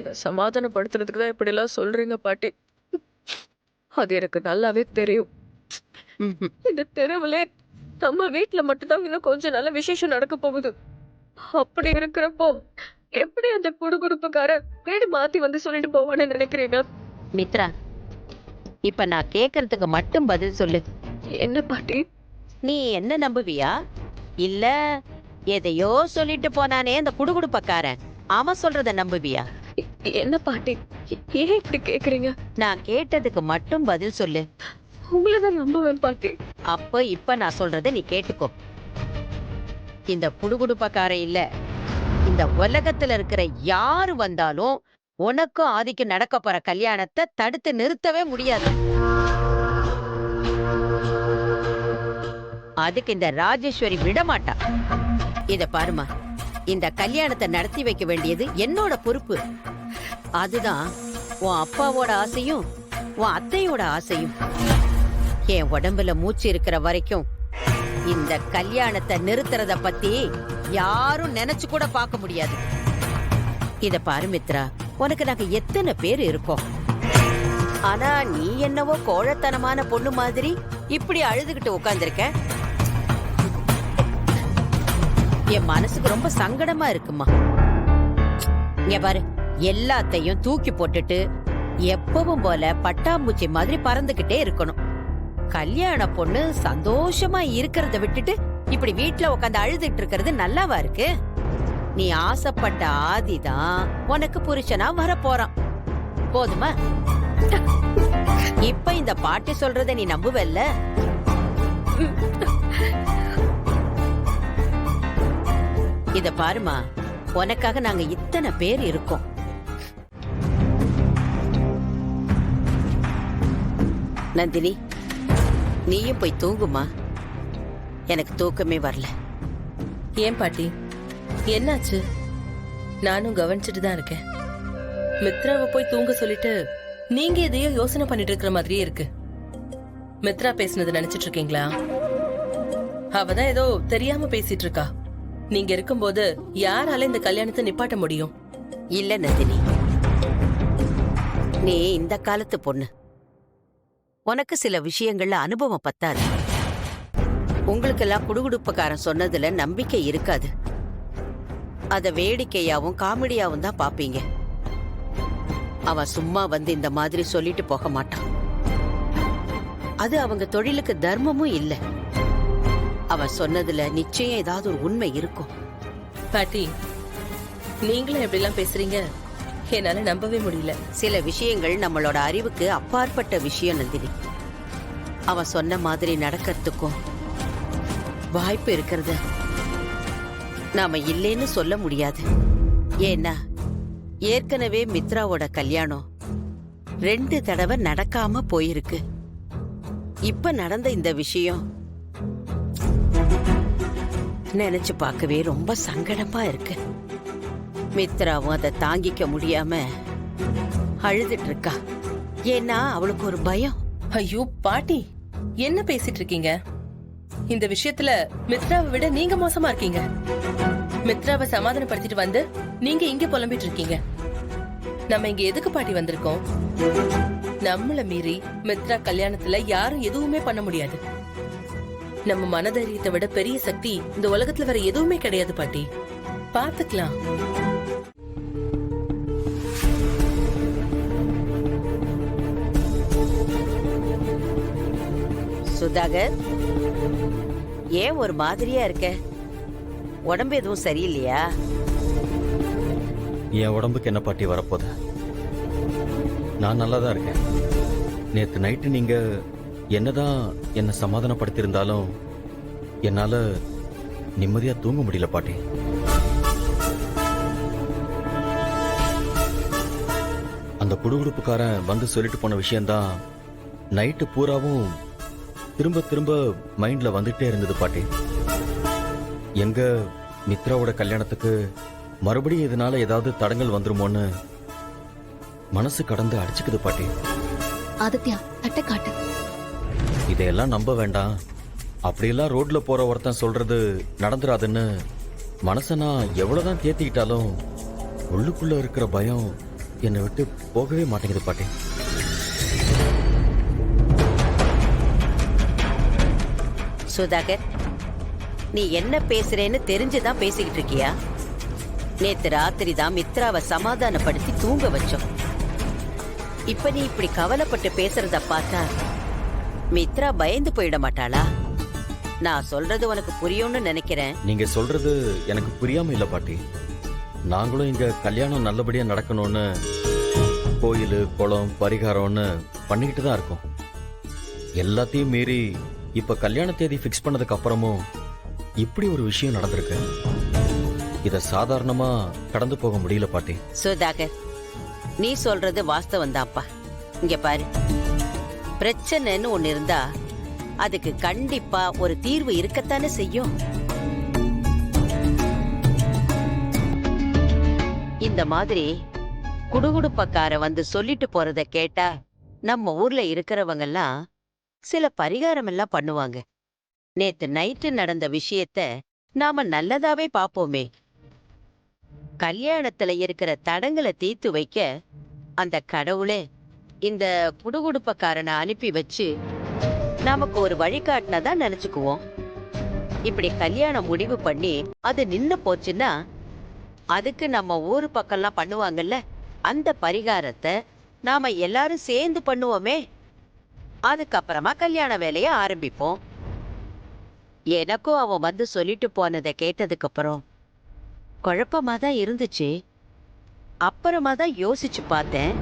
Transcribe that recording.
என்ன சமாதானப்படுத்துறதுக்கு தான் இப்படி எல்லாம் சொல்றீங்க பாட்டி. அது எனக்கு நல்லாவே தெரியும். ம்ஹும். இந்த தெருவுல நம்ம வீட்ல மட்டும்தான் இன்னும் கொஞ்சம் நல்ல விசேஷம் நடக்க போகுது. அப்படி இருக்கிறப்போ எப்படி அந்த குடுகுடுப்புக்காரன் வீடு மாத்தி வந்து சொல்லிட்டு போவான்னு நினைக்கிறீங்க? மித்ரா, இப்ப நான் கேக்குறதுக்கு மட்டும் பதில் சொல்லு. என்ன பாட்டி? நீ என்ன நம்புவியா, இல்ல எதையோ சொல்லிட்டு போனானே அந்த குடுகுடுப்பக்காரன், அவன் சொல்றத நம்புவியா? என்ன பாட்டி? ஏன் இப்படி கேக்குறீங்க? நான் கேட்டதுக்கு மட்டும் பதில் சொல்லு. உங்களதான் நம்புவேன் பாட்டி. அப்ப இப்ப நான் சொல்றத நீ கேட்டுக்கோ. இந்த குடுகுடுப்பக்காரன் இல்ல, இந்த உலகத்துல இருக்கிற யாரு வந்தாலும் உனக்கும் ஆதிக்கும் நடக்க போற கல்யாணத்தை தடுத்து நிறுத்தவே முடியாது. அதுக்கு இந்த ராஜேஸ்வரி விட மாட்டா. இத பாருமா, இந்த கல்யாணத்தை நடத்தி வைக்க வேண்டியது என்னோட பொறுப்பு. அதுதான் உன் அப்பாவோட ஆசையும் உன் அத்தையோட ஆசையும். என் உடம்புல மூச்சு இருக்கிற வரைக்கும் இந்த கல்யாணத்தை நிறுத்துறத பத்தி யாரும் நினைச்சு கூட பார்க்க முடியாது. இத பாரு மித்ரா, உனக்கு நாங்க எத்தனை பேர் இருக்கோம். ஆனா நீ என்னவோ கோழத்தனமான பொண்ணு மாதிரி இப்படி அழுதுகிட்டு உட்கார்ந்திருக்க. என் மனசுக்கு ரொம்ப சங்கடமா இருக்குமா. இங்க பாரு, எல்லாத்தையும் தூக்கி போட்டுட்டு எப்பவும் போல பட்டாம்பூச்சி மாதிரி பறந்துகிட்டே இருக்கணும். கல்யாண பொண்ணு சந்தோஷமா இருக்கிறத விட்டுட்டு இப்படி வீட்டுல உட்காந்து அழுதுட்டு இருக்கிறது நல்லாவா இருக்கு? நீ ஆசைப்பட்ட ஆதிதான் உனக்கு புருஷனா வர போறான். போதுமா? இப்ப இந்த பாட்டி சொல்றத நீ நம்புவல்ல? இத பாருமா, உனக்காக நாங்க இத்தனை பேர் இருக்கோம். நந்தினி, நீயும் போய் தூங்குமா. எனக்கு தூக்கமே வரல. ஏன் பாட்டி, என்னாச்சு? நானும் கவனிச்சுட்டு தான் இருக்கேன். மித்ராவை போய் தூங்க சொல்லிட்டு நீங்க எதையோ யோசனை பண்ணிட்டு இருக்கிற மாதிரியே இருக்கு. மித்ரா பேசுனது நினைச்சிட்டு இருக்கீங்களா? அவதான் ஏதோ தெரியாம பேசிட்டு இருக்கா. நீங்க இருக்கும்போது யாரால இந்த கல்யாணத்தை நிப்பாட்ட முடியும்? இல்ல நந்தினி, நீ இந்த காலத்து பொண்ணு. உனக்கு சில விஷயங்கள்ல அனுபவம் பத்தாது. உங்களுக்கெல்லாம் குடுகுடுப்புக்காரன் சொன்னதுல நம்பிக்கை இருக்காது. அத வேடிக்கையாவும் காமெடியாவும் தான் பாப்பீங்க. அவன் சும்மா வந்து இந்த மாதிரி சொல்லிட்டு போக மாட்டான். அது அவங்க தொழிலுக்கு தர்மமும் இல்ல. அவன் சொன்னதுல நிச்சயம் ஏதாவது ஒரு உண்மை இருக்கும். பாட்டி, நீங்களும் எப்படி எல்லாம் பேசுறீங்க? என்னால நம்பவே முடியல. சில விஷயங்கள் நம்மளோட அறிவுக்கு அப்பாற்பட்ட விஷயம் நந்தினி. அவன் சொன்ன மாதிரி நடக்கிறதுக்கும் வாய்ப்பு இருக்கிறது நாம இல்லைன்னு சொல்ல முடியாது. ஏன்னா ஏற்கனவே மித்ராவோட கல்யாணம் 2 தடவை நடக்காம போயிருக்கு. இப்ப நடந்த இந்த விஷயம் நினைச்சு பார்க்கவே ரொம்ப சங்கடமா இருக்கு. மித்ராவும் அதை தாங்கிக்க முடியாம அழுதுட்டு இருக்கா. ஏன்னா அவளுக்கு ஒரு பயம். ஐயோ பாட்டி, என்ன பேசிட்டு இருக்கீங்க? இந்த விஷயத்துல மித்ராவை விட நீங்க மோசமா இருக்கீங்க. மித்ராவை சமாதானப்படுத்திட்டு வந்து நீங்க இங்க புலம்பிட்டு இருக்கீங்க. நம்ம இங்க எதுக்கு பாட்டி வந்திருக்கோம்? நம்மள மீறி மித்ரா கல்யாணத்துல யாரும் எதுவுமே பண்ண முடியாது. நம்ம மனதைரியத்தை விட பெரிய சக்தி இந்த உலகத்துல வேற எதுவுமே கிடையாது பாட்டி. பாத்துக்கலாம். சுதாகர், ஏன் ஒரு மாதிரியா இருக்க? உடம்பு எதுவும் சரியில்லையா? என் உடம்புக்கு என்ன பாட்டி வரப்போகுது? நான் நல்லா தான் இருக்கேன். நேற்று நைட்டு நீங்க என்னதான் என்னை சமாதானப்படுத்தியிருந்தாலும் என்னால நிம்மதியா தூங்க முடியல பாட்டி. அந்த குடுகுடுப்புக்காரன் வந்து சொல்லிட்டு போன விஷயம்தான் நைட்டு பூராவும் திரும்ப திரும்ப மைண்ட்ல வந்துட்டே இருந்தது பாட்டி. எங்க மித்ராவோட கல்யாணத்துக்கு மறுபடியும் இதனால ஏதாவது தடங்கள் வந்துருமோன்னு மனசு கடந்து அடிச்சுக்குது பாட்டி. ஆதித்யா, தட்டை காட்டு. இதையெல்லாம் நம்ப வேண்டாம். அப்படியெல்லாம் ரோட்ல போற ஒருத்தன் சொல்றது நடந்துராதுன்னு மனசை நான் எவ்வளவுதான் தேத்திக்கிட்டாலும் உள்ளுக்குள்ள இருக்கிற பயம் என்னை விட்டு போகவே மாட்டேங்குது பாட்டி. சுதாகர், நீ என்ன பேசுறேன்னு தெரிஞ்சுதான் பேசிக்கிட்டு இருக்கியா? நேத்து ராத்திரி தான் மித்ராவை சமாதானப்படுத்தி தூங்க வச்சோம். இப்ப நீ இப்படி கவலைப்பட்டு பேசுறத பார்த்தா மித்ரா பயந்து போயிட மாட்டாளா? நான் சொல்றது உனக்கு புரியும்னு நினைக்கிறேன். நீங்க சொல்றது எனக்கு புரியாம இல்ல பாட்டி. நாங்களும் இங்க கல்யாணம் நல்லபடியா நடக்கணும்னு கோயில், குளம், பரிகாரம்னு பண்ணிக்கிட்டு தான் இருக்கோம். எல்லாத்தையும் மீறி இப்ப கல்யாண தேதி ஃபிக்ஸ் பண்ணதுக்கு அப்புறமும் இப்படி ஒரு விஷயம் நடந்திருக்கு. இத சாதாரணமா கடந்து போக முடியல பாட்டி. சுதாகர், நீ சொல்றது வாஸ்தவம் தான்ப்பா. இங்க பாரு, பிரச்சனைன்னு ஒண்ணு இருந்தா அதுக்கு கண்டிப்பா ஒரு தீர்வு இருக்கத்தானே செய்யும். இந்த மாதிரி குடுகுடுப்பக்கார வந்து சொல்லிட்டு போறத கேட்டா நம்ம ஊர்ல இருக்கிறவங்க எல்லாம் சில பரிகாரம் எல்லாம் பண்ணுவாங்க. நேத்து நைட்டு நடந்த விஷயத்த நாம நல்லதாவே பாப்போமே. கல்யாணத்துல இருக்கிற தடங்களை தீர்த்து வைக்க அந்த கடவுளே இந்த குடுகுடுப்பக்காரனை அனுப்பி வச்சு நமக்கு ஒரு வழிகாட்டினதான் நினைச்சுக்குவோம். இப்படி கல்யாணம் முடிவு பண்ணி அது நின்னு போச்சுன்னா அதுக்கு நம்ம ஊரு பக்கம்லாம் பண்ணுவாங்கல்ல, அந்த பரிகாரத்தை நாம எல்லாரும் சேர்ந்து பண்ணுவோமே. அதுக்கப்புறமா கல்யாண வேலையை ஆரம்பிப்போம். எனக்கும் அவன் வந்து சொல்லிட்டு போனதை கேட்டதுக்கு அப்புறம் குழப்பமா தான் இருந்துச்சு. அப்புறமா தான் யோசிச்சு பார்த்தேன்.